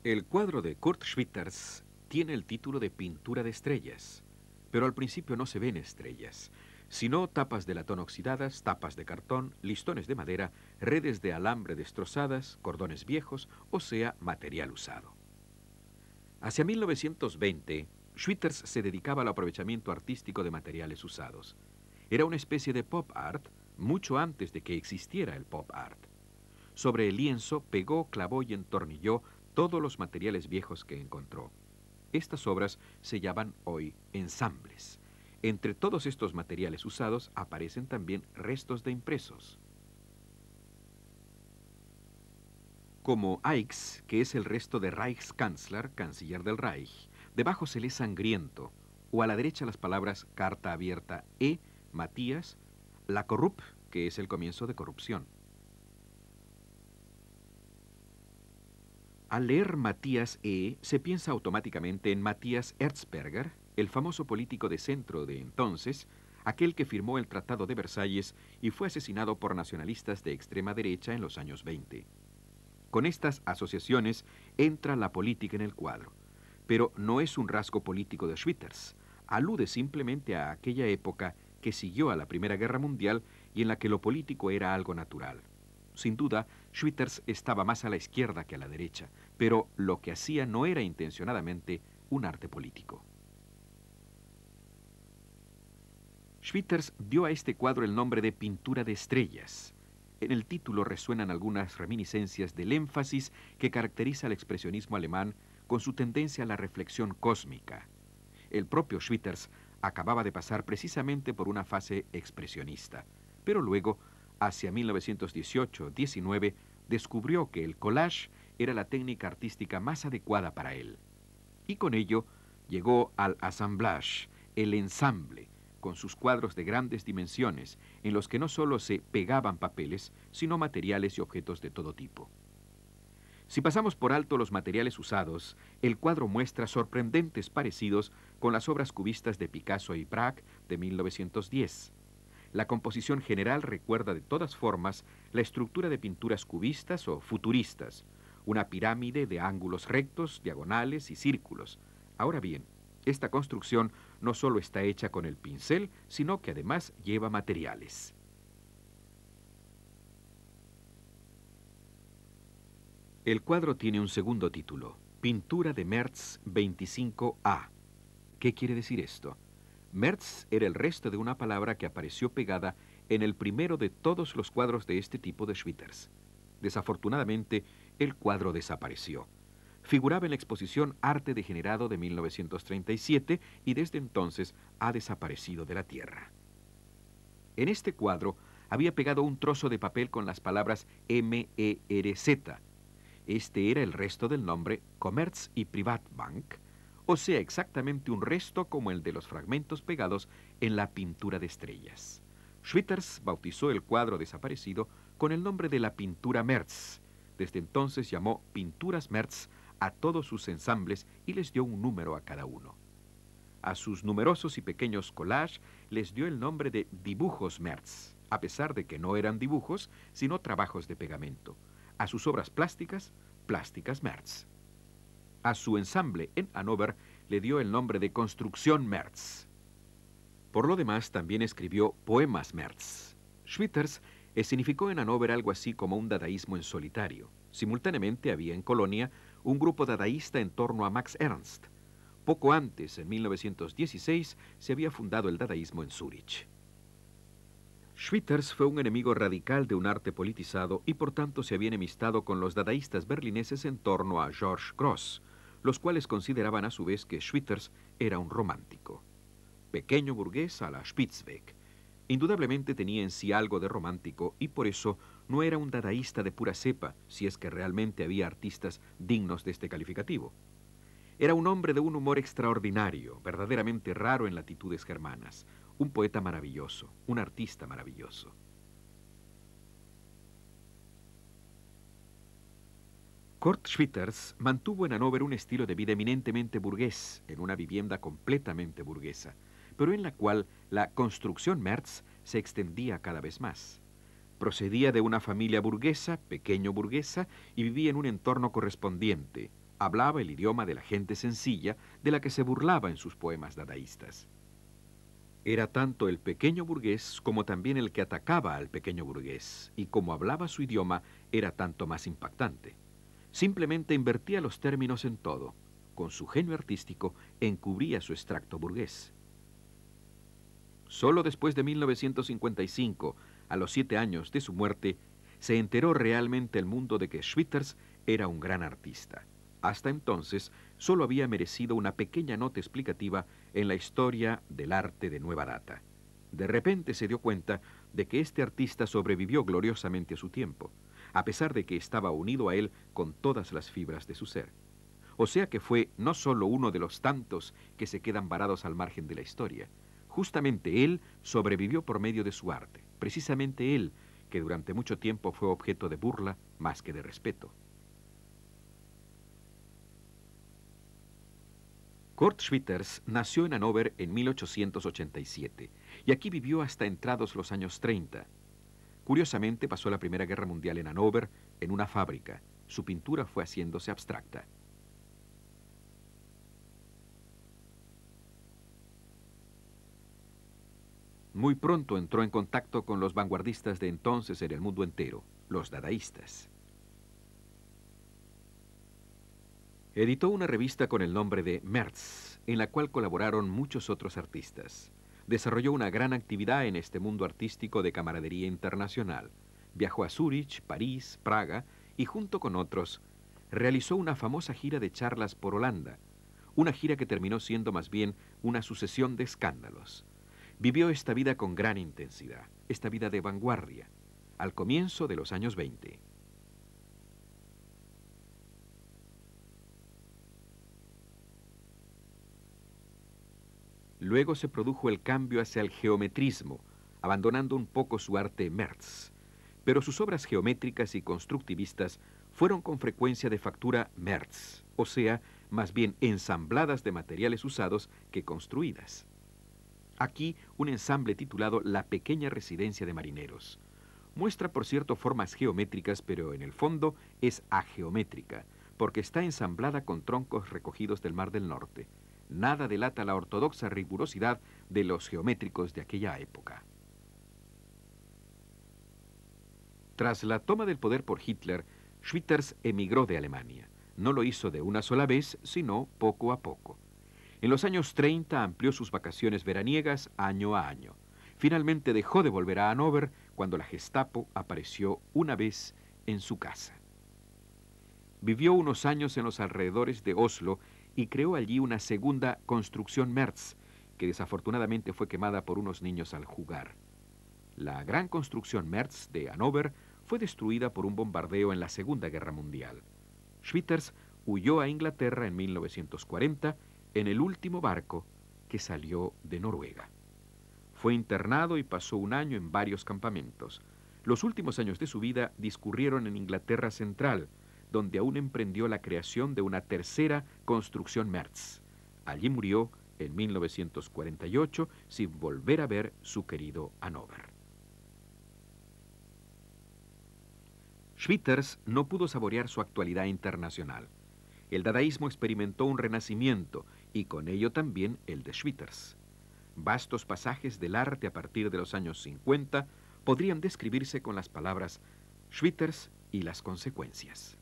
El cuadro de Kurt Schwitters tiene el título de Pintura de estrellas, pero al principio no se ven estrellas, sino tapas de latón oxidadas, tapas de cartón, listones de madera, redes de alambre destrozadas, cordones viejos, o sea, material usado. Hacia 1920, Schwitters se dedicaba al aprovechamiento artístico de materiales usados. Era una especie de pop art mucho antes de que existiera el pop art. Sobre el lienzo pegó, clavó y entornilló todos los materiales viejos que encontró. Estas obras se llaman hoy ensambles. Entre todos estos materiales usados aparecen también restos de impresos. Como Aix, que es el resto de Reichskanzler, canciller del Reich, debajo se lee sangriento, o a la derecha las palabras carta abierta E, Matías, la corrup, que es el comienzo de corrupción. Al leer Matías E, se piensa automáticamente en Matías Erzberger, el famoso político de centro de entonces, aquel que firmó el Tratado de Versalles y fue asesinado por nacionalistas de extrema derecha en los años 20. Con estas asociaciones entra la política en el cuadro, pero no es un rasgo político de Schwitters, alude simplemente a aquella época que siguió a la Primera Guerra Mundial y en la que lo político era algo natural. Sin duda, Schwitters estaba más a la izquierda que a la derecha, pero lo que hacía no era intencionadamente un arte político. Schwitters dio a este cuadro el nombre de Pintura de estrellas. En el título resuenan algunas reminiscencias del énfasis que caracteriza al expresionismo alemán con su tendencia a la reflexión cósmica. El propio Schwitters acababa de pasar precisamente por una fase expresionista, pero luego, hacia 1918-19, descubrió que el collage era la técnica artística más adecuada para él. Y con ello llegó al assemblage, el ensamble, con sus cuadros de grandes dimensiones, en los que no solo se pegaban papeles, sino materiales y objetos de todo tipo. Si pasamos por alto los materiales usados, el cuadro muestra sorprendentes parecidos con las obras cubistas de Picasso y Braque de 1910. La composición general recuerda de todas formas la estructura de pinturas cubistas o futuristas, una pirámide de ángulos rectos, diagonales y círculos. Ahora bien, esta construcción no solo está hecha con el pincel, sino que además lleva materiales. El cuadro tiene un segundo título, Pintura de Merz 25A. ¿Qué quiere decir esto? Merz era el resto de una palabra que apareció pegada en el primero de todos los cuadros de este tipo de Schwitters. Desafortunadamente, el cuadro desapareció. Figuraba en la exposición Arte Degenerado de 1937 y desde entonces ha desaparecido de la tierra. En este cuadro había pegado un trozo de papel con las palabras MERZ. Este era el resto del nombre Commerz- y Privatbank, o sea, exactamente un resto como el de los fragmentos pegados en la pintura de estrellas. Schwitters bautizó el cuadro desaparecido con el nombre de la pintura Merz. Desde entonces llamó Pinturas Merz a todos sus ensambles y les dio un número a cada uno. A sus numerosos y pequeños collages les dio el nombre de Dibujos Merz, a pesar de que no eran dibujos, sino trabajos de pegamento. A sus obras plásticas, Plásticas Merz. A su ensamble en Hannover le dio el nombre de Construcción Merz. Por lo demás, también escribió Poemas Merz. Schwitters significó en Hannover algo así como un dadaísmo en solitario. Simultáneamente había en Colonia un grupo dadaísta en torno a Max Ernst. Poco antes, en 1916, se había fundado el dadaísmo en Zúrich. Schwitters fue un enemigo radical de un arte politizado y por tanto se había enemistado con los dadaístas berlineses en torno a George Grosz, los cuales consideraban a su vez que Schwitters era un romántico. Pequeño burgués a la Spitzweg. Indudablemente tenía en sí algo de romántico y por eso no era un dadaísta de pura cepa, si es que realmente había artistas dignos de este calificativo. Era un hombre de un humor extraordinario, verdaderamente raro en latitudes germanas, un poeta maravilloso, un artista maravilloso. Kurt Schwitters mantuvo en Hannover un estilo de vida eminentemente burgués, en una vivienda completamente burguesa, pero en la cual la construcción Merz se extendía cada vez más. Procedía de una familia burguesa, pequeño burguesa, y vivía en un entorno correspondiente, Hablaba el idioma de la gente sencilla de la que se burlaba en sus poemas dadaístas. Era tanto el pequeño burgués como también el que atacaba al pequeño burgués, y como hablaba su idioma, era tanto más impactante. Simplemente invertía los términos en todo. Con su genio artístico encubría su extracto burgués. Solo después de 1955, a los 7 años de su muerte, se enteró realmente el mundo de que Schwitters era un gran artista. Hasta entonces, solo había merecido una pequeña nota explicativa en la historia del arte de nueva data. De repente se dio cuenta de que este artista sobrevivió gloriosamente a su tiempo, a pesar de que estaba unido a él con todas las fibras de su ser. O sea que fue no solo uno de los tantos que se quedan varados al margen de la historia. Justamente él sobrevivió por medio de su arte, precisamente él, que durante mucho tiempo fue objeto de burla más que de respeto. Kurt Schwitters nació en Hannover en 1887 y aquí vivió hasta entrados los años 30. Curiosamente pasó la Primera Guerra Mundial en Hannover, en una fábrica. Su pintura fue haciéndose abstracta. Muy pronto entró en contacto con los vanguardistas de entonces en el mundo entero, los dadaístas. Editó una revista con el nombre de März, en la cual colaboraron muchos otros artistas. Desarrolló una gran actividad en este mundo artístico de camaradería internacional. Viajó a Zúrich, París, Praga y junto con otros realizó una famosa gira de charlas por Holanda, una gira que terminó siendo más bien una sucesión de escándalos. Vivió esta vida con gran intensidad, esta vida de vanguardia, al comienzo de los años 20. Luego se produjo el cambio hacia el geometrismo, abandonando un poco su arte März. Pero sus obras geométricas y constructivistas fueron con frecuencia de factura März, o sea, más bien ensambladas de materiales usados que construidas. Aquí un ensamble titulado La pequeña residencia de marineros. Muestra por cierto formas geométricas, pero en el fondo es ageométrica, porque está ensamblada con troncos recogidos del Mar del Norte. Nada delata la ortodoxa rigurosidad de los geométricos de aquella época. Tras la toma del poder por Hitler, Schwitters emigró de Alemania. No lo hizo de una sola vez, sino poco a poco. En los años 30 amplió sus vacaciones veraniegas año a año. Finalmente dejó de volver a Hannover cuando la Gestapo apareció una vez en su casa. Vivió unos años en los alrededores de Oslo y creó allí una segunda construcción März, que desafortunadamente fue quemada por unos niños al jugar. La gran construcción März de Hannover fue destruida por un bombardeo en la Segunda Guerra Mundial. Schwitters huyó a Inglaterra en 1940 en el último barco que salió de Noruega. Fue internado y pasó un año en varios campamentos. Los últimos años de su vida discurrieron en Inglaterra Central, donde aún emprendió la creación de una tercera construcción März. Allí murió en 1948 sin volver a ver su querido Hannover. Schwitters no pudo saborear su actualidad internacional. El dadaísmo experimentó un renacimiento y con ello también el de Schwitters. Vastos pasajes del arte a partir de los años 50 podrían describirse con las palabras Schwitters y las consecuencias.